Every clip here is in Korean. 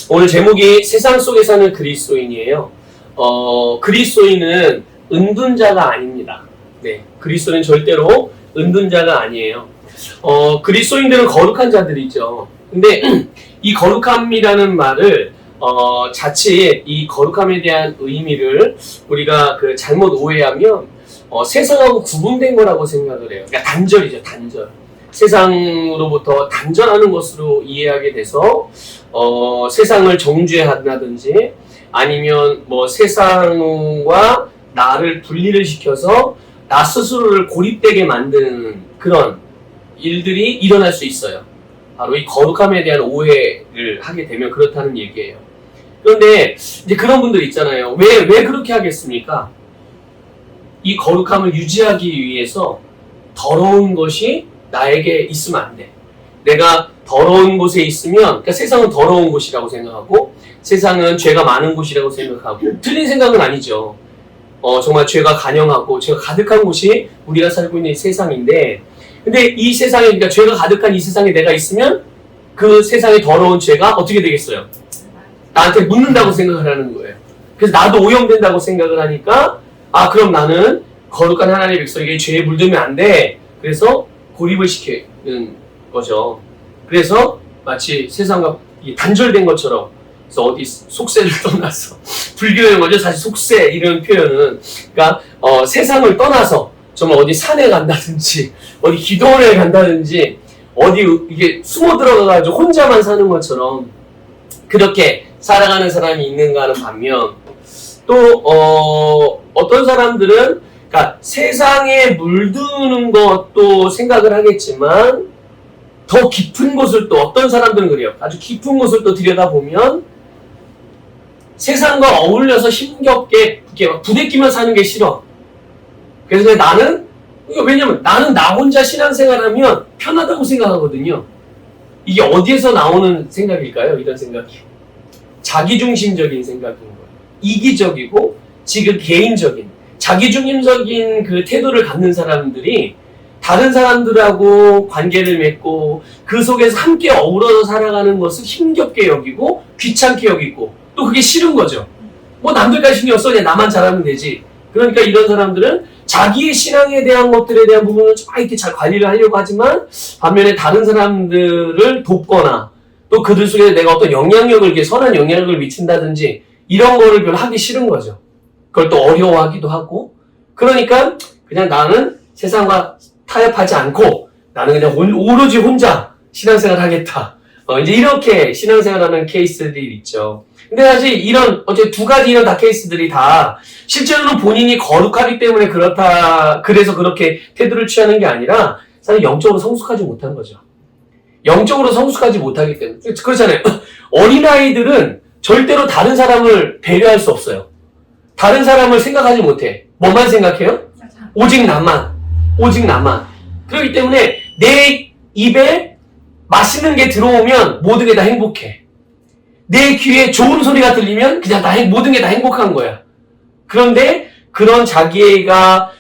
오늘 제목이 세상 속에 사는 그리스도인이에요. 그리스도인은 은둔자가 아닙니다. 네, 그리스도인은 절대로 은둔자가 아니에요. 그리스도인들은 거룩한 자들이죠. 근데 이 거룩함이라는 말을 자칫 이 거룩함에 대한 의미를 우리가 잘못 오해하면 세상하고 구분된 거라고 생각을 해요. 그러니까 단절이죠, 단절. 세상으로부터 단절하는 것으로 이해하게 돼서 세상을 정죄한다든지 아니면 세상과 나를 분리를 시켜서 나 스스로를 고립되게 만드는 그런 일들이 일어날 수 있어요. 바로 이 거룩함에 대한 오해를 하게 되면 그렇다는 얘기예요. 그런데 이제 그런 분들 있잖아요. 왜 그렇게 하겠습니까? 이 거룩함을 유지하기 위해서 더러운 것이 나에게 있으면 안 돼. 내가 더러운 곳에 있으면, 그러니까 세상은 더러운 곳이라고 생각하고 세상은 죄가 많은 곳이라고 생각하고 틀린 생각은 아니죠. 정말 죄가 간영하고 죄가 가득한 곳이 우리가 살고 있는 세상인데, 근데 이 세상에, 그러니까 죄가 가득한 이 세상에 내가 있으면 그 세상의 더러운 죄가 어떻게 되겠어요? 나한테 묻는다고 생각을 하는 거예요. 그래서 나도 오염된다고 생각을 하니까 그럼 나는 거룩한 하나님의 백성에게 죄에 물들면 안 돼. 그래서 고립을 시키는 거죠. 그래서 마치 세상과 단절된 것처럼, 그래서 어디 속세를 떠나서 불교의 거죠. 사실 속세 이런 표현은, 그러니까 세상을 떠나서 정말 어디 산에 간다든지 어디 기도원에 간다든지 어디 이게 숨어 들어가가지고 혼자만 사는 것처럼 그렇게 살아가는 사람이 있는가 하는 반면, 또 어떤 사람들은 그러니까 세상에 물드는 것도 생각을 하겠지만 더 깊은 곳을, 또 어떤 사람들은 그래요. 아주 깊은 곳을 또 들여다보면 세상과 어울려서 힘겹게 이렇게 막 부대끼며 사는 게 싫어. 그래서 왜냐면 나는 나 혼자 신앙생활하면 편하다고 생각하거든요. 이게 어디에서 나오는 생각일까요? 이런 생각이. 자기중심적인 생각인 거예요. 이기적이고 지금 개인적인, 자기중심적인 그 태도를 갖는 사람들이 다른 사람들하고 관계를 맺고 그 속에서 함께 어우러져 살아가는 것을 힘겹게 여기고 귀찮게 여기고 또 그게 싫은 거죠. 남들까지 신경 써, 그냥 나만 잘하면 되지. 그러니까 이런 사람들은 자기의 신앙에 대한 것들에 대한 부분을 이렇게 잘 관리를 하려고 하지만 반면에 다른 사람들을 돕거나 또 그들 속에 내가 어떤 영향력을, 이렇게 선한 영향력을 미친다든지 이런 거를 별로 하기 싫은 거죠. 그걸 또 어려워하기도 하고. 그러니까 그냥 나는 세상과 타협하지 않고 나는 그냥 오로지 혼자 신앙생활 하겠다. 이제 이렇게 신앙생활하는 케이스들이 있죠. 근데 사실 어제 두 가지 이런 다 케이스들이 다 실제로는 본인이 거룩하기 때문에 그래서 그렇게 태도를 취하는 게 아니라 사실 영적으로 성숙하지 못한 거죠. 영적으로 성숙하지 못하기 때문에. 그렇잖아요. 어린아이들은 절대로 다른 사람을 배려할 수 없어요. 다른 사람을 생각하지 못해. 뭐만 생각해요? 오직 나만. 오직 나만. 그렇기 때문에 내 입에 맛있는 게 들어오면 모든 게 다 행복해. 내 귀에 좋은 소리가 들리면 그냥 모든 게 다 행복한 거야. 그런데 그런 자기가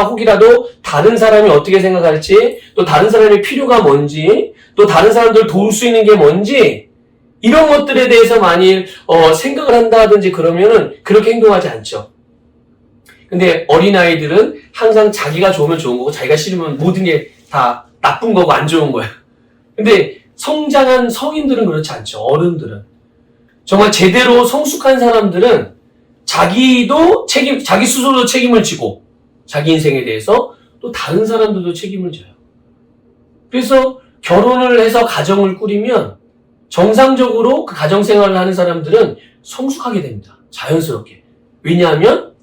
혹이라도 다른 사람이 어떻게 생각할지, 또 다른 사람의 필요가 뭔지, 또 다른 사람들을 도울 수 있는 게 뭔지, 이런 것들에 대해서 만일 생각을 한다든지 그러면은 그렇게 행동하지 않죠. 근데 어린아이들은 항상 자기가 좋으면 좋은 거고 자기가 싫으면 모든 게 다 나쁜 거고 안 좋은 거야. 근데 성장한 성인들은 그렇지 않죠. 어른들은. 정말 제대로 성숙한 사람들은 자기 스스로도 책임을 지고 자기 인생에 대해서 또 다른 사람들도 책임을 져요. 그래서 결혼을 해서 가정을 꾸리면 정상적으로 그 가정생활을 하는 사람들은 성숙하게 됩니다. 자연스럽게. 왜냐하면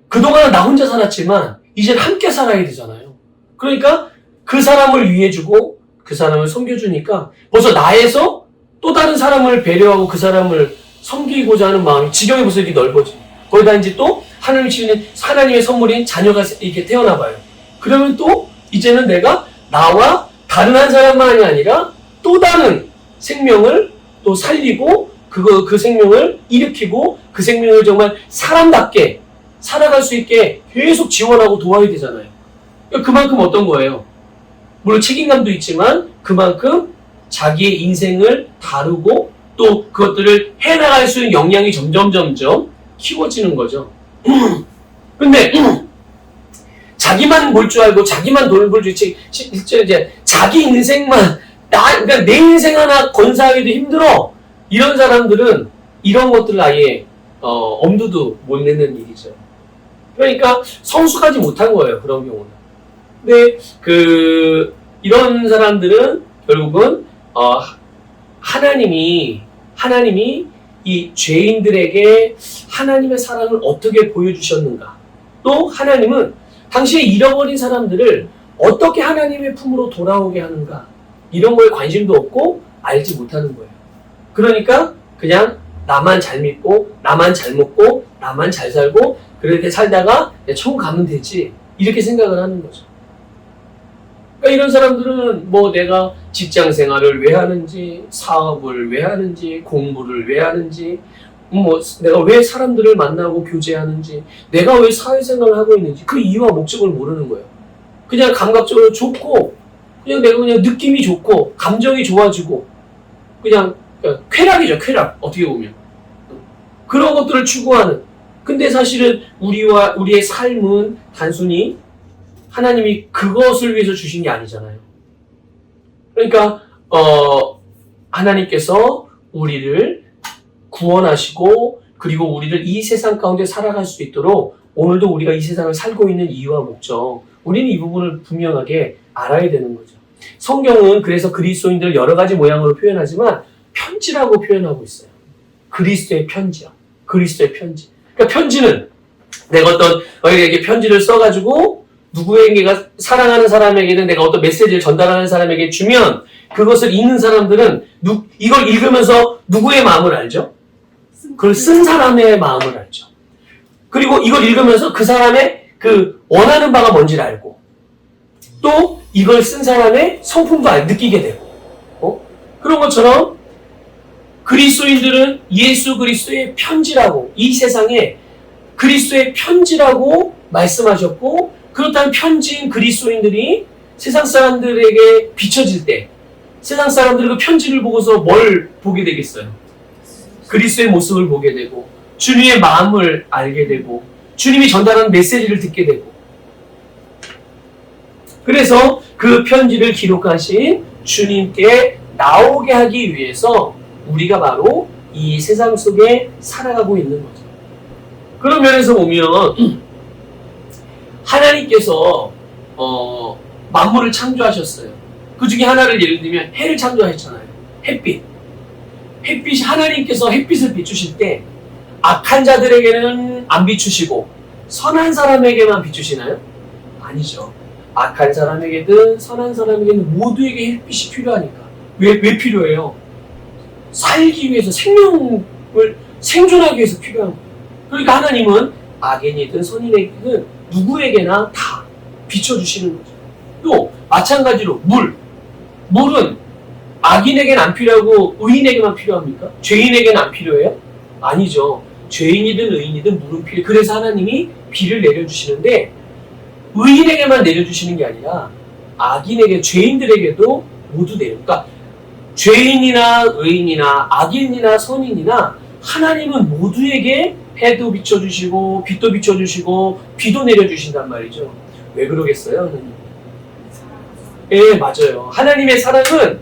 그동안은 나 혼자 살았지만 이제 함께 살아야 되잖아요. 그러니까 그 사람을 위해주고 그 사람을 섬겨주니까 벌써 나에서 또 다른 사람을 배려하고 그 사람을 섬기고자 하는 마음이 지경이 벌써 이렇게 넓어져. 거기다 이제 또 하나님이 주시는 하나님의 선물인 자녀가 이렇게 태어나봐요. 그러면 또 이제는 내가 나와 다른 한 사람만이 아니라 또 다른 생명을 또 살리고 그 생명을 일으키고 그 생명을 정말 사람답게 살아갈 수 있게 계속 지원하고 도와야 되잖아요. 그만큼 어떤 거예요? 물론 책임감도 있지만 그만큼 자기의 인생을 다루고 또 그것들을 해나갈 수 있는 역량이 점점 키워지는 거죠. 근데 자기만 볼 줄 알고 자기만 돈을 벌 줄 실제 이제 자기 인생만 그러니까 내 인생 하나 건사하기도 힘들어. 이런 사람들은 이런 것들을 아예 엄두도 못 내는 일이죠. 그러니까 성숙하지 못한 거예요. 그런 경우는. 근데 이런 사람들은 결국은 하나님이 이 죄인들에게 하나님의 사랑을 어떻게 보여주셨는가, 또 하나님은 당시에 잃어버린 사람들을 어떻게 하나님의 품으로 돌아오게 하는가, 이런 거에 관심도 없고 알지 못하는 거예요. 그러니까 그냥 나만 잘 믿고 나만 잘 먹고 나만 잘 살고 그렇게 살다가 천국 가면 되지, 이렇게 생각을 하는 거죠. 그러니까 이런 사람들은 뭐 내가 직장 생활을 왜 하는지, 사업을 왜 하는지, 공부를 왜 하는지, 뭐 내가 왜 사람들을 만나고 교제하는지, 내가 왜 사회생활을 하고 있는지 그 이유와 목적을 모르는 거예요. 그냥 감각적으로 좋고, 그냥 내가 그냥 느낌이 좋고 감정이 좋아지고 그냥 쾌락이죠. 쾌락. 어떻게 보면 그런 것들을 추구하는. 근데 사실은 우리의 삶은 단순히 하나님이 그것을 위해서 주신 게 아니잖아요. 그러니까 하나님께서 우리를 구원하시고 그리고 우리를 이 세상 가운데 살아갈 수 있도록 오늘도 우리가 이 세상을 살고 있는 이유와 목적, 우리는 이 부분을 분명하게 알아야 되는 거죠. 성경은 그래서 그리스도인들을 여러 가지 모양으로 표현하지만 편지라고 표현하고 있어요. 그리스도의 편지요. 그리스도의 편지. 그러니까 편지는 내가 어떤 너에게 편지를 써가지고 누구에게가 사랑하는 사람에게는 내가 어떤 메시지를 전달하는 사람에게 주면 그것을 읽는 사람들은 이걸 읽으면서 누구의 마음을 알죠? 그걸 쓴 사람의 마음을 알죠. 그리고 이걸 읽으면서 그 사람의 그 원하는 바가 뭔지를 알고 또 이걸 쓴 사람의 성품도 느끼게 되고 그런 것처럼 그리스도인들은 예수 그리스도의 편지라고, 이 세상에 그리스도의 편지라고 말씀하셨고, 그렇다면 편지인 그리스도인들이 세상 사람들에게 비춰질 때 세상 사람들은 그 편지를 보고서 뭘 보게 되겠어요? 그리스도의 모습을 보게 되고 주님의 마음을 알게 되고 주님이 전달하는 메시지를 듣게 되고, 그래서 그 편지를 기록하신 주님께 나오게 하기 위해서 우리가 바로 이 세상 속에 살아가고 있는 거죠. 그런 면에서 보면 하나님께서 만물을 창조하셨어요. 그 중에 하나를 예를 들면 해를 창조하셨잖아요. 햇빛이 하나님께서 햇빛을 비추실 때 악한 자들에게는 안 비추시고 선한 사람에게만 비추시나요? 아니죠. 악한 사람에게든 선한 사람에게는 모두에게 햇빛이 필요하니까. 왜 필요해요? 살기 위해서, 생명을 생존하기 위해서 필요한 거예요. 그러니까 하나님은 악인이든 선인이든 누구에게나 다 비춰주시는 거죠. 또 마찬가지로 물은 악인에게는 안 필요하고 의인에게만 필요합니까? 죄인에게는 안 필요해요? 아니죠. 죄인이든 의인이든 물은 필요해요. 그래서 하나님이 비를 내려주시는데 의인에게만 내려주시는 게 아니라 악인에게, 죄인들에게도 모두 그러니까 죄인이나 의인이나 악인이나 선인이나 하나님은 모두에게 해도 비춰주시고 빛도 비춰주시고 비도 내려주신단 말이죠. 왜 그러겠어요? 하나님? 예, 맞아요. 하나님의 사랑은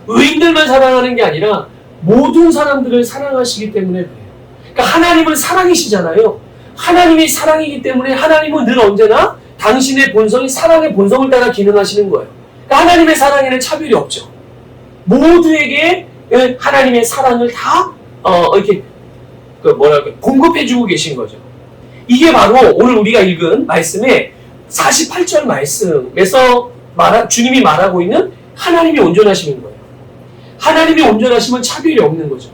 의인들만 사랑하는 게 아니라 모든 사람들을 사랑하시기 때문에 그래요. 그러니까 하나님은 사랑이시잖아요. 하나님이 사랑이기 때문에 하나님은 늘 언제나 당신의 본성이 사랑의 본성을 따라 기능하시는 거예요. 그러니까 하나님의 사랑에는 차별이 없죠. 모두에게 하나님의 사랑을 다 이렇게 공급해주고 계신 거죠. 이게 바로 오늘 우리가 읽은 말씀의 48절 말씀에서 주님이 말하고 있는 하나님의 온전하심인 거예요. 하나님의 온전하심은 차별이 없는 거죠.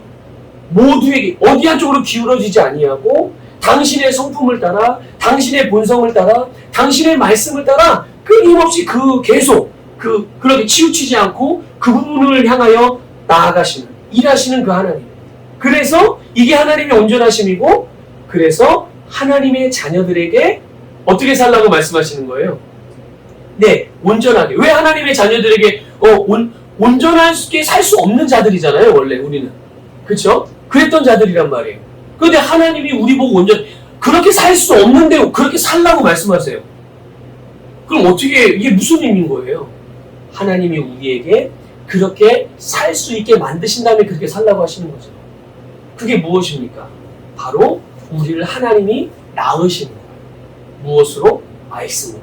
모두에게 어디 한쪽으로 기울어지지 아니하고 당신의 성품을 따라, 당신의 본성을 따라, 당신의 말씀을 따라 끊임없이 계속 그렇게 치우치지 않고 그 부분을 향하여 나아가시는, 일하시는 그 하나님. 그래서 이게 하나님의 온전하심이고, 그래서 하나님의 자녀들에게 어떻게 살라고 말씀하시는 거예요? 네, 온전하게. 왜 하나님의 자녀들에게 온전하게 살 수 없는 자들이잖아요, 원래 우리는. 그렇죠? 그랬던 자들이란 말이에요. 그런데 하나님이 우리 보고 온전 그렇게 살 수 없는데 그렇게 살라고 말씀하세요. 그럼 어떻게 이게 무슨 의미인 거예요? 하나님이 우리에게 그렇게 살 수 있게 만드신 다음에 그렇게 살라고 하시는 거죠. 그게 무엇입니까? 바로 우리를 하나님이 낳으시는 거예요. 무엇으로? 말씀으로.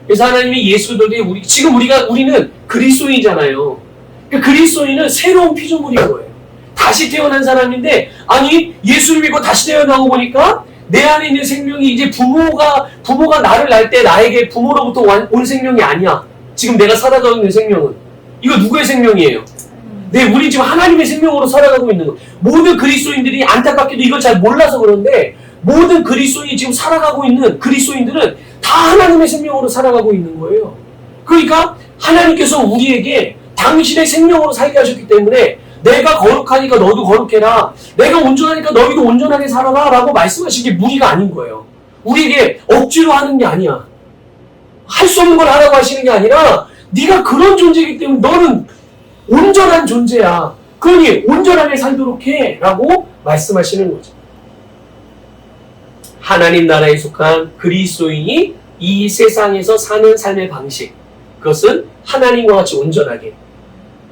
그래서 하나님이 예수들이 지금 우리는 그리스도인이잖아요. 그러니까 그리스도인은 새로운 피조물인 거예요. 다시 태어난 사람인데, 아니 예수를 믿고 다시 태어나고 보니까 내 안에 있는 생명이 이제 부모가 나를 낳을 때 나에게 부모로부터 온 생명이 아니야. 지금 내가 살아가고 있는 생명은 이거 누구의 생명이에요? 우리 지금 하나님의 생명으로 살아가고 있는 거. 모든 그리스도인들이 안타깝게도 이걸 잘 몰라서 그런데 모든 그리스도인이 지금 살아가고 있는 그리스도인들은 다 하나님의 생명으로 살아가고 있는 거예요. 그러니까 하나님께서 우리에게 당신의 생명으로 살게 하셨기 때문에 내가 거룩하니까 너도 거룩해라. 내가 온전하니까 너희도 온전하게 살아라 라고 말씀하신 게 무리가 아닌 거예요. 우리에게 억지로 하는 게 아니야. 할 수 없는 걸 하라고 하시는 게 아니라 네가 그런 존재이기 때문에 너는 온전한 존재야. 그러니 온전하게 살도록 해 라고 말씀하시는 거죠. 하나님 나라에 속한 그리스도인이 이 세상에서 사는 삶의 방식, 그것은 하나님과 같이 온전하게,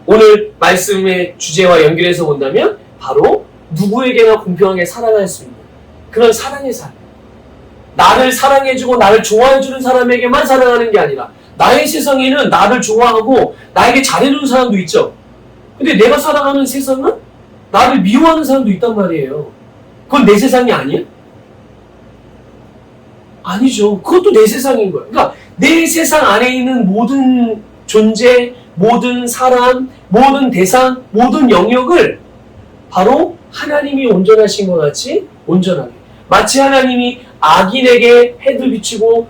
오늘 말씀의 주제와 연결해서 본다면 바로 누구에게나 공평하게 살아갈 수 있는 그런 사랑의 삶. 나를 사랑해주고 나를 좋아해주는 사람에게만 사랑하는 게 아니라 나의 세상에는 나를 좋아하고 나에게 잘해주는 사람도 있죠. 근데 내가 살아가는 세상은 나를 미워하는 사람도 있단 말이에요. 그건 내 세상이 아니야? 아니죠. 그것도 내 세상인 거예요. 그러니까 내 세상 안에 있는 모든 존재, 모든 사람, 모든 대상, 모든 영역을 바로 하나님이 온전하신 것 같이 온전하게. 마치 하나님이 악인에게 해를 비추고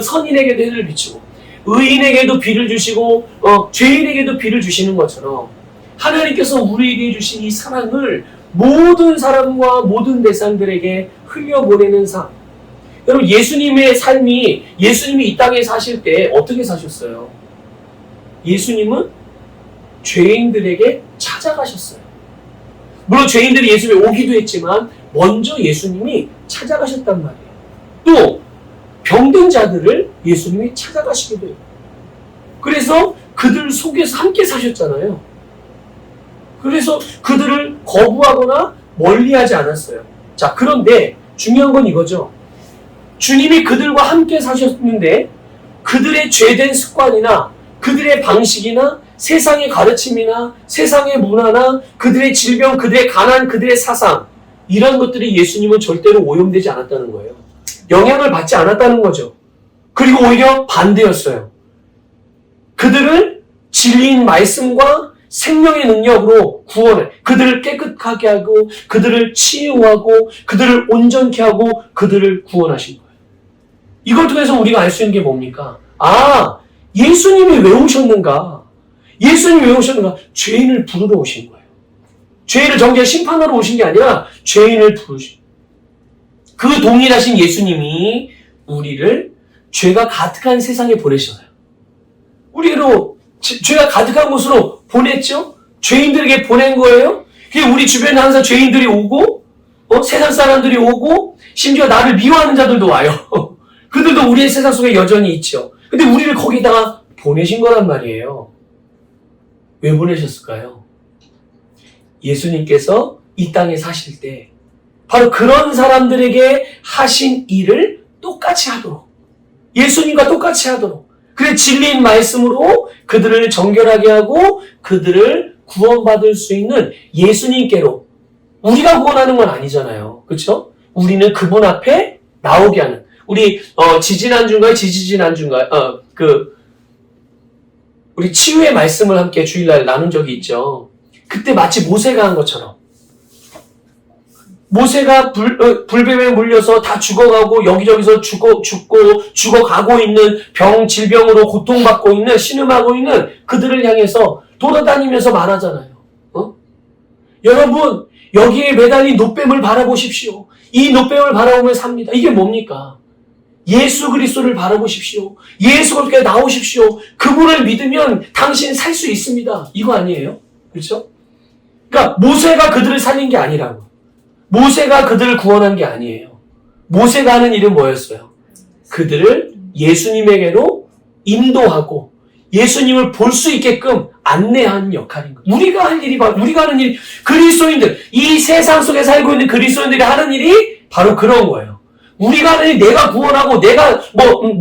선인에게도 해를 비추고 의인에게도 비를 주시고 죄인에게도 비를 주시는 것처럼 하나님께서 우리에게 주신 이 사랑을 모든 사람과 모든 대상들에게 흘려보내는 삶. 여러분, 예수님의 삶이, 예수님이 이 땅에 사실 때 어떻게 사셨어요? 예수님은 죄인들에게 찾아가셨어요. 물론 죄인들이 예수님에 오기도 했지만 먼저 예수님이 찾아가셨단 말이에요. 또 병든 자들을 예수님이 찾아가시기도 해요. 그래서 그들 속에서 함께 사셨잖아요. 그래서 그들을 거부하거나 멀리하지 않았어요. 자, 그런데 중요한 건 이거죠. 주님이 그들과 함께 사셨는데 그들의 죄된 습관이나 그들의 방식이나 세상의 가르침이나 세상의 문화나 그들의 질병, 그들의 가난, 그들의 사상, 이런 것들이 예수님은 절대로 오염되지 않았다는 거예요. 영향을 받지 않았다는 거죠. 그리고 오히려 반대였어요. 그들을 진리인 말씀과 생명의 능력으로 구원해, 그들을 깨끗하게 하고 그들을 치유하고 그들을 온전케 하고 그들을 구원하신 거예요. 이걸 통해서 우리가 알 수 있는 게 뭡니까? 아, 예수님이 왜 오셨는가? 예수님이 왜 오셨는가? 죄인을 부르러 오신 거예요. 죄인을 정죄 심판하러 오신 게 아니라 죄인을 부르신. 그 동일하신 예수님이 우리를 죄가 가득한 세상에 보내셨어요. 우리로 죄가 가득한 곳으로 보냈죠? 죄인들에게 보낸 거예요? 우리 주변에 항상 죄인들이 오고, 세상 사람들이 오고, 심지어 나를 미워하는 자들도 와요. 그들도 우리의 세상 속에 여전히 있죠. 근데 우리를 거기다가 보내신 거란 말이에요. 왜 보내셨을까요? 예수님께서 이 땅에 사실 때 바로 그런 사람들에게 하신 일을 똑같이 하도록, 예수님과 똑같이 하도록, 그래 진리인 말씀으로 그들을 정결하게 하고 그들을 구원받을 수 있는 예수님께로, 우리가 구원하는 건 아니잖아요. 그렇죠? 우리는 그분 앞에 나오게 하는, 우리 지지난주인가요? 우리 치유의 말씀을 함께 주일날 나눈 적이 있죠. 그때 마치 모세가 한 것처럼 모세가 불뱀에 물려서 다 죽어가고 여기저기서 죽어가고 있는 질병으로 고통받고 있는, 신음하고 있는 그들을 향해서 돌아다니면서 말하잖아요. 여러분, 여기에 매달린 놋뱀을 바라보십시오. 이 놋뱀을 바라보면 삽니다. 이게 뭡니까? 예수 그리스도를 바라보십시오. 예수 그리스도께 나오십시오. 그분을 믿으면 당신 살 수 있습니다. 이거 아니에요? 그렇죠? 그러니까 모세가 그들을 살린 게 아니라고. 모세가 그들을 구원한 게 아니에요. 모세가 하는 일은 뭐였어요? 그들을 예수님에게로 인도하고 예수님을 볼 수 있게끔 안내하는 역할인 거예요. 우리가 할 일이 바로, 우리가 하는 일, 그리스도인들, 이 세상 속에 살고 있는 그리스도인들이 하는 일이 바로 그런 거예요. 우리가 하는 일, 내가 구원하고, 내가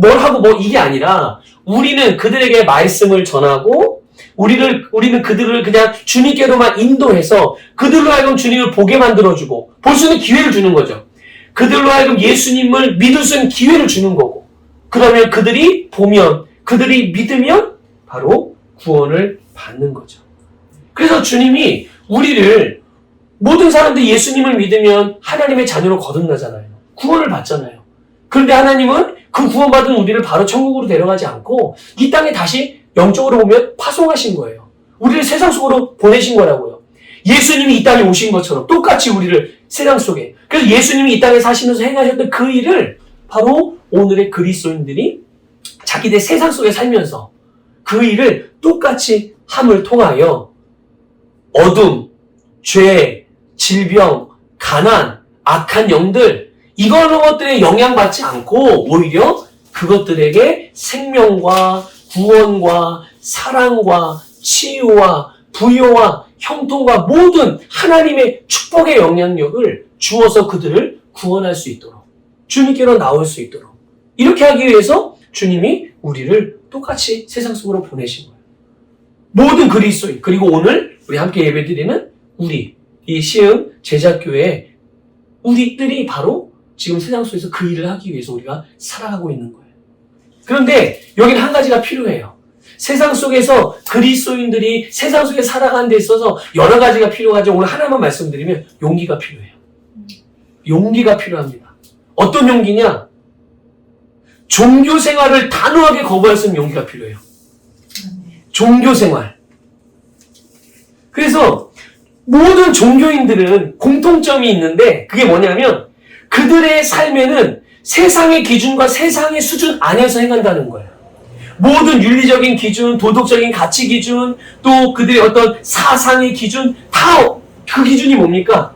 뭘 하고 이게 아니라, 우리는 그들에게 말씀을 전하고, 우리는 그들을 그냥 주님께로만 인도해서, 그들로 하여금 주님을 보게 만들어주고, 볼 수 있는 기회를 주는 거죠. 그들로 하여금 예수님을 믿을 수 있는 기회를 주는 거고, 그러면 그들이 보면, 그들이 믿으면, 바로 구원을 받는 거죠. 그래서 주님이 우리를, 모든 사람들이 예수님을 믿으면 하나님의 자녀로 거듭나잖아요. 구원을 받잖아요. 그런데 하나님은 그 구원받은 우리를 바로 천국으로 데려가지 않고 이 땅에 다시 영적으로 보면 파송하신 거예요. 우리를 세상 속으로 보내신 거라고요. 예수님이 이 땅에 오신 것처럼 똑같이 우리를 세상 속에. 그래서 예수님이 이 땅에 사시면서 행하셨던 그 일을 바로 오늘의 그리스도인들이 자기들 세상 속에 살면서 그 일을 똑같이 함을 통하여 어둠, 죄, 질병, 가난, 악한 영들, 이런 것들에 영향받지 않고 오히려 그것들에게 생명과 구원과 사랑과 치유와 부여와 형통과 모든 하나님의 축복의 영향력을 주어서 그들을 구원할 수 있도록, 주님께로 나올 수 있도록, 이렇게 하기 위해서 주님이 우리를 똑같이 세상 속으로 보내신 거예요. 모든 그리스도인, 그리고 오늘 우리 함께 예배드리는 우리, 이 시흥 제자교회 우리들이 바로 지금 세상 속에서 그 일을 하기 위해서 우리가 살아가고 있는 거예요. 그런데 여기는 한 가지가 필요해요. 세상 속에서 그리스도인들이 세상 속에 살아가는 데 있어서 여러 가지가 필요하죠. 오늘 하나만 말씀드리면 용기가 필요해요. 용기가 필요합니다. 어떤 용기냐? 종교 생활을 단호하게 거부할 수 있는 용기가 필요해요. 종교 생활. 그래서 모든 종교인들은 공통점이 있는데 그게 뭐냐면 그들의 삶에는 세상의 기준과 세상의 수준 안에서 행한다는 거예요. 모든 윤리적인 기준, 도덕적인 가치 기준, 또 그들의 어떤 사상의 기준, 다 그 기준이 뭡니까?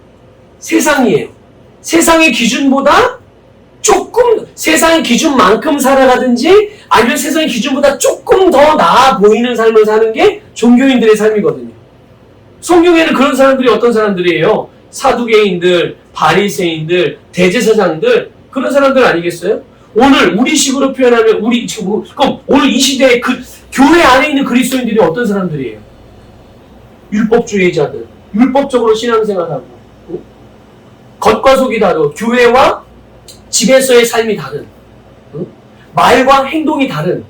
세상이에요. 세상의 기준보다 조금 세상의 기준만큼 살아가든지 아니면 세상의 기준보다 조금 더 나아 보이는 삶을 사는 게 종교인들의 삶이거든요. 성경에는 그런 사람들이 어떤 사람들이에요? 사두개인들, 바리새인들, 대제사장들, 그런 사람들 아니겠어요? 오늘 우리식으로 표현하면 우리 지금 그럼 오늘 이 시대에 그 교회 안에 있는 그리스도인들이 어떤 사람들이에요? 율법주의자들, 율법적으로 신앙생활하고 겉과 속이 다르고 교회와 집에서의 삶이 다른, 말과 행동이 다른,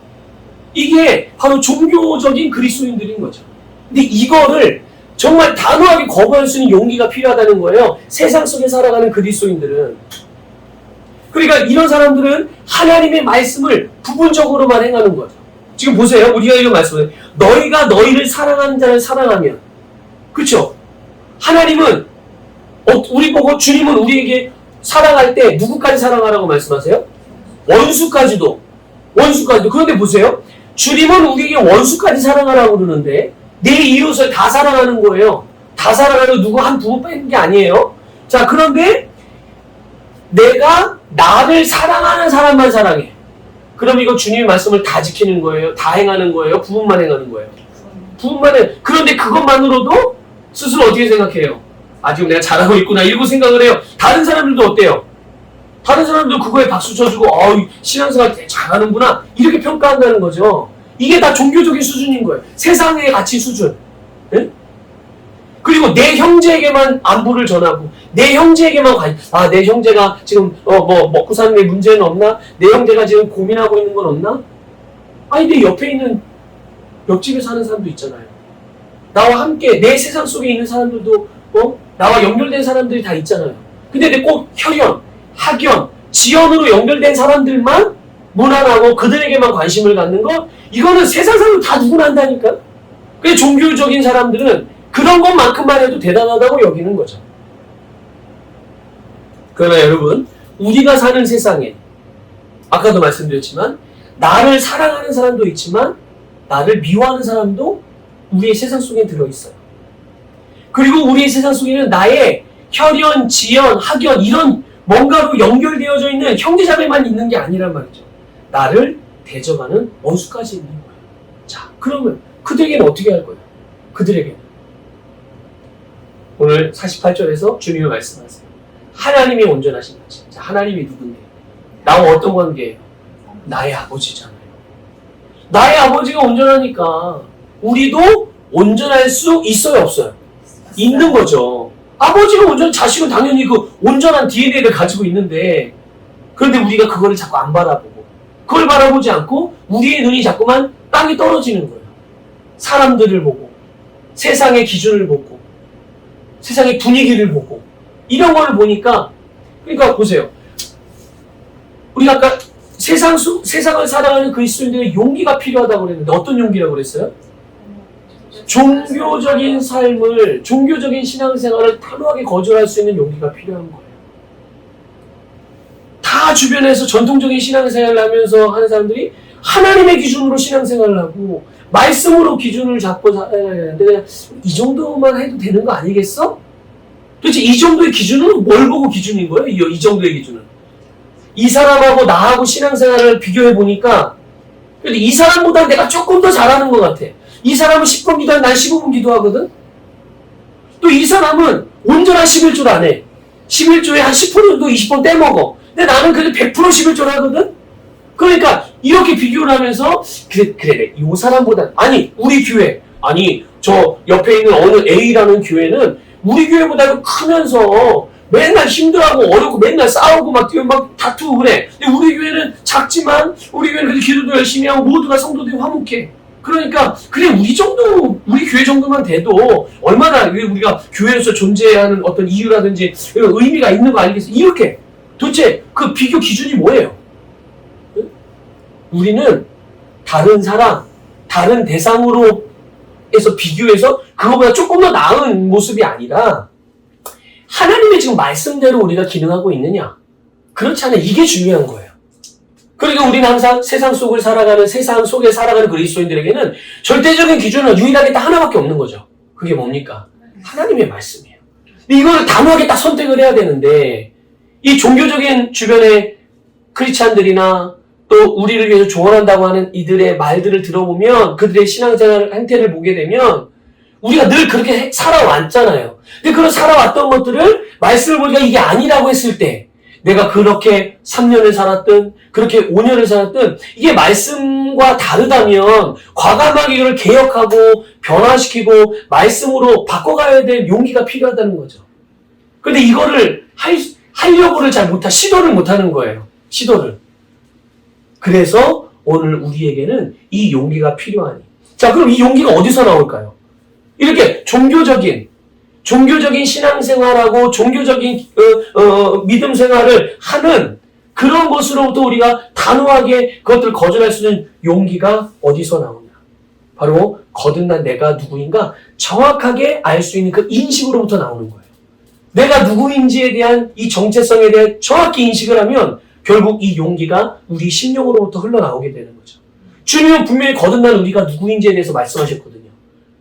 이게 바로 종교적인 그리스도인들인 거죠. 근데 이거를 정말 단호하게 거부할 수 있는 용기가 필요하다는 거예요. 세상 속에 살아가는 그리스도인들은. 그러니까 이런 사람들은 하나님의 말씀을 부분적으로만 행하는 거죠. 지금 보세요. 우리가 이런 말씀을 너희가 너희를 사랑하는 자를 사랑하면, 그렇죠? 하나님은 우리 보고 주님은 우리에게 사랑할 때 누구까지 사랑하라고 말씀하세요? 원수까지도. 그런데 보세요. 주님은 우리에게 원수까지 사랑하라고 그러는데 내 이웃을 다 사랑하는 거예요. 다 사랑하는 누구 한 부분 빼는 게 아니에요. 자, 그런데 내가 나를 사랑하는 사람만 사랑해. 그럼 이거 주님의 말씀을 다 지키는 거예요? 다 행하는 거예요? 부분만 행하는 거예요? 부분만 해. 그런데 그것만으로도 스스로 어떻게 생각해요? 아, 지금 내가 잘하고 있구나 이러고 생각을 해요. 다른 사람들도 어때요? 다른 사람들도 그거에 박수 쳐주고 신앙생활 잘하는구나 이렇게 평가한다는 거죠. 이게 다 종교적인 수준인 거예요. 세상의 가치 수준. 네? 그리고 내 형제에게만 안부를 전하고 내 형제에게만 내 형제가 지금 먹고 사는 데 문제는 없나? 내 형제가 지금 고민하고 있는 건 없나? 아니 내 옆에 있는 옆집에 사는 사람도 있잖아요. 나와 함께 내 세상 속에 있는 사람들도 나와 연결된 사람들이 다 있잖아요. 근데 내 꼭 혈연, 학연, 지연으로 연결된 사람들만 무난하고 그들에게만 관심을 갖는 거, 이거는 세상 사람들 다 누구나 한다니까. 그래서 종교적인 사람들은 그런 것만큼만 해도 대단하다고 여기는 거죠. 그러나 여러분, 우리가 사는 세상에 아까도 말씀드렸지만 나를 사랑하는 사람도 있지만 나를 미워하는 사람도 우리의 세상 속에 들어있어요. 그리고 우리의 세상 속에는 나의 혈연, 지연, 학연 이런 뭔가로 연결되어져 있는 형제자매만 있는 게 아니란 말이죠. 나를 대적하는 원수까지 있는 거예요. 자, 그러면 그들에게는 어떻게 할 거예요? 그들에게는 오늘 48절에서 주님이 말씀하세요. 하나님이 온전하신 거지. 자, 하나님이 누군데? 나와 어떤 관계예요? 나의 아버지잖아요. 나의 아버지가 온전하니까 우리도 온전할 수 있어요, 없어요? 있는 거죠. 아버지가 온전, 자식은 당연히 그 온전한 DNA를 가지고 있는데, 그런데 우리가 그거를 자꾸 안 바라보고, 그걸 바라보지 않고 우리의 눈이 자꾸만 땅에 떨어지는 거예요. 사람들을 보고, 세상의 기준을 보고, 세상의 분위기를 보고, 이런 걸 보니까, 그러니까 보세요. 우리가 아까 세상을 살아가는 그리스도인들의 용기가 필요하다고 그랬는데 어떤 용기라고 그랬어요? 종교적인 삶을, 종교적인 신앙생활을 단호하게 거절할 수 있는 용기가 필요한 거예요. 다 주변에서 전통적인 신앙생활을 하면서 하는 사람들이 하나님의 기준으로 신앙생활을 하고 말씀으로 기준을 잡고 살아야 되는데 이 정도만 해도 되는 거 아니겠어? 도대체 이 정도의 기준은 뭘 보고 기준인 거예요? 이 정도의 기준은. 이 사람하고 나하고 신앙생활을 비교해 보니까 이 사람보다 내가 조금 더 잘하는 것 같아. 이 사람은 10분 기도하면 난 15분 기도하거든? 또 이 사람은 온전한 11조를 안 해. 11조에 한 10% 정도 20번 떼먹어. 근데 나는 그래도 100% 11조를 하거든? 그러니까 이렇게 비교를 하면서 그래 이 사람보다 아니 우리 교회 아니 저 옆에 있는 어느 A라는 교회는 우리 교회보다 크면서 맨날 힘들어하고 어렵고 맨날 싸우고 막 다투고 그래. 근데 우리 교회는 작지만 우리 교회는 그래도 기도도 열심히 하고 모두가 성도들이 화목해. 그러니까 그래 우리 교회 정도만 돼도 얼마나 우리가 교회에서 존재하는 어떤 이유라든지 의미가 있는 거 아니겠어? 이렇게 도대체 그 비교 기준이 뭐예요? 우리는 다른 사람, 다른 대상으로 해서 비교해서 그거보다 조금 더 나은 모습이 아니라 하나님의 지금 말씀대로 우리가 기능하고 있느냐? 그렇지 않아요. 이게 중요한 거예요. 그러니까 우리는 항상 세상 속에 살아가는 그리스도인들에게는 절대적인 기준은 유일하게 딱 하나밖에 없는 거죠. 그게 뭡니까? 하나님의 말씀이에요. 이걸 단호하게 딱 선택을 해야 되는데 이 종교적인 주변의 크리스찬들이나 또 우리를 위해서 조언한다고 하는 이들의 말들을 들어보면 그들의 신앙생활 행태를 보게 되면 우리가 늘 그렇게 살아왔잖아요. 근데 그런 살아왔던 것들을 말씀을 보니까 이게 아니라고 했을 때 내가 그렇게 3년을 살았든 그렇게 5년을 살았든 이게 말씀과 다르다면 과감하게 이걸 개혁하고 변화시키고 말씀으로 바꿔가야 될 용기가 필요하다는 거죠. 근데 이거를 하려고를 시도를 못하는 거예요. 시도를. 그래서 오늘 우리에게는 이 용기가 필요하니. 자, 그럼 이 용기가 어디서 나올까요? 이렇게 종교적인 신앙생활하고 종교적인 믿음 생활을 하는 그런 것으로부터 우리가 단호하게 그것들을 거절할 수 있는 용기가 어디서 나오냐? 바로 거듭난 내가 누구인가 정확하게 알 수 있는 그 인식으로부터 나오는 거예요. 내가 누구인지에 대한 이 정체성에 대해 정확히 인식을 하면 결국 이 용기가 우리 심령으로부터 흘러나오게 되는 거죠. 주님은 분명히 거듭난 우리가 누구인지에 대해서 말씀하셨거든요.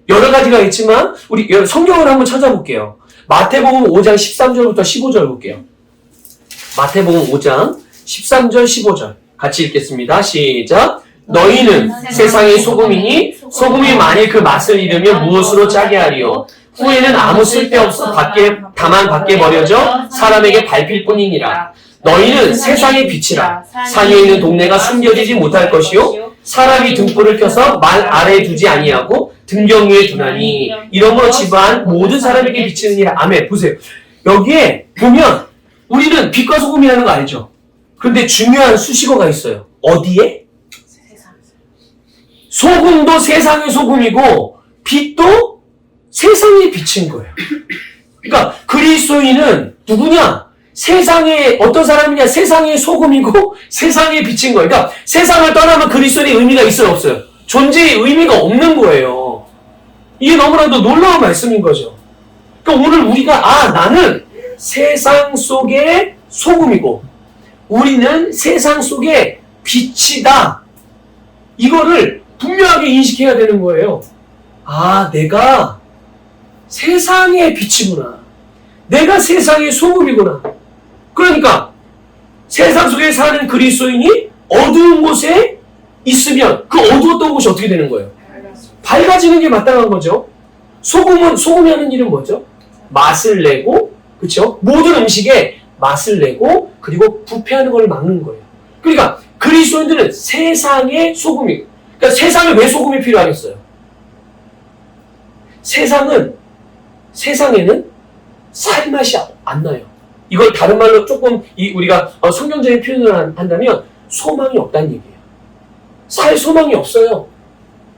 여러 가지가 있지만 우리 성경을 한번 찾아볼게요. 마태복음 5장 13절부터 15절 볼게요. 마태복음 5장 13절 15절 같이 읽겠습니다. 시작. 너희는 세상의 소금이니 소금이 만일 그 맛을 잃으면 무엇으로 짜게 하리요? 후에는 아무 쓸데없어 다만 밖에 버려져 사람에게 밟힐 뿐이니라. 너희는 세상의 빛이라. 산에 있는 동네가 숨겨지지 못할 것이요 사람이 등불을 켜서 말 아래에 두지 아니하고 등경 위에 두나니 이러므로 집안 모든 사람에게 비치느니라. 아멘. 보세요. 여기에 보면 우리는 빛과 소금이라는 거 알죠? 그런데 중요한 수식어가 있어요. 어디에? 소금도 세상의 소금이고 빛도 세상의 빛인 거예요. 그러니까 그리스도인은 누구냐? 세상의 어떤 사람이냐? 세상의 소금이고 세상의 빛인 거예요. 그러니까 세상을 떠나면 그리스도인의 의미가 있어요, 없어요? 존재의 의미가 없는 거예요. 이게 너무나도 놀라운 말씀인 거죠. 그러니까 오늘 우리가 나는 세상 속의 소금이고 우리는 세상 속의 빛이다. 이거를 분명하게 인식해야 되는 거예요. 내가 세상의 빛이구나. 내가 세상의 소금이구나. 그러니까 세상 속에 사는 그리스도인이 어두운 곳에 있으면 그 어두웠던 곳이 어떻게 되는 거예요? 밝아지는 게 마땅한 거죠. 소금이 하는 일은 뭐죠? 맛을 내고, 그렇죠? 모든 음식에 맛을 내고, 그리고 부패하는 걸 막는 거예요. 그러니까 그리스도인들은 세상의 소금이, 그러니까 세상에 왜 소금이 필요하겠어요? 세상에는 살맛이 안 나요. 이걸 다른 말로 조금 우리가 성경적인 표현을 한다면 소망이 없다는 얘기예요. 살 소망이 없어요.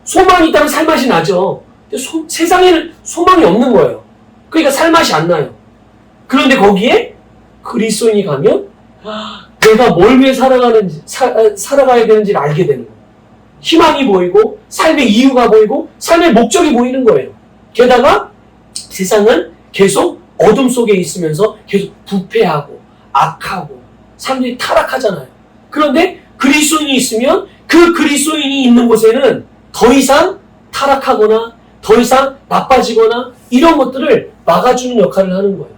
소망이 있다면 살맛이 나죠. 근데 세상에는 소망이 없는 거예요. 그러니까 살맛이 안 나요. 그런데 거기에 그리스도인이 가면 내가 뭘 위해 살아가야 되는지를 알게 되는 거예요. 희망이 보이고 삶의 이유가 보이고 삶의 목적이 보이는 거예요. 게다가 세상은 계속 어둠 속에 있으면서 계속 부패하고 악하고 사람들이 타락하잖아요. 그런데 그리스도인이 있으면 그 그리스도인이 있는 곳에는 더 이상 타락하거나 더 이상 나빠지거나 이런 것들을 막아주는 역할을 하는 거예요.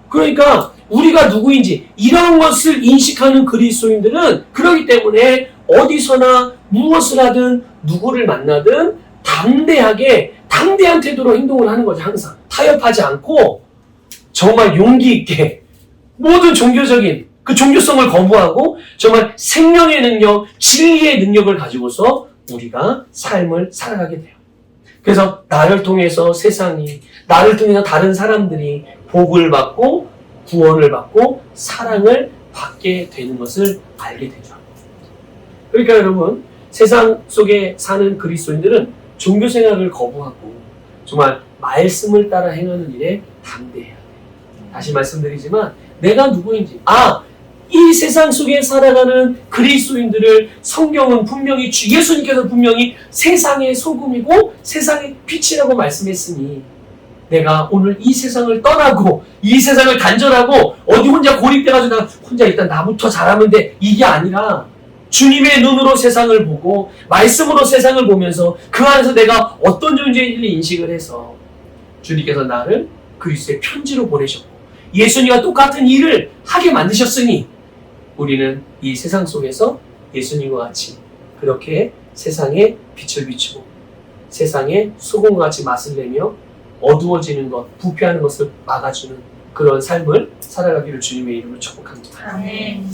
그러니까 우리가 누구인지 이런 것을 인식하는 그리스도인들은 그렇기 때문에 어디서나 무엇을 하든 누구를 만나든 당대한 태도로 행동을 하는 거죠. 항상 타협하지 않고 정말 용기 있게 모든 종교적인 그 종교성을 거부하고 정말 생명의 능력, 진리의 능력을 가지고서 우리가 삶을 살아가게 돼요. 그래서 나를 통해서 세상이, 나를 통해서 다른 사람들이 복을 받고 구원을 받고 사랑을 받게 되는 것을 알게 되죠. 그러니까 여러분, 세상 속에 사는 그리스도인들은 종교 생활을 거부하고 정말 말씀을 따라 행하는 일에 담대해야 돼요. 다시 말씀드리지만 내가 누구인지, 이 세상 속에 살아가는 그리스도인들을 성경은 분명히 예수님께서 분명히 세상의 소금이고 세상의 빛이라고 말씀했으니 내가 오늘 이 세상을 떠나고 이 세상을 단절하고 어디 혼자 고립돼가지고 나 혼자 일단 나부터 잘하면 돼, 이게 아니라 주님의 눈으로 세상을 보고 말씀으로 세상을 보면서 그 안에서 내가 어떤 존재인지를 인식을 해서 주님께서 나를 그리스도의 편지로 보내셨고 예수님과 똑같은 일을 하게 만드셨으니 우리는 이 세상 속에서 예수님과 같이 그렇게 세상에 빛을 비추고 세상에 소금과 같이 맛을 내며 어두워지는 것, 부패하는 것을 막아주는 그런 삶을 살아가기를 주님의 이름으로 축복합니다. 아멘.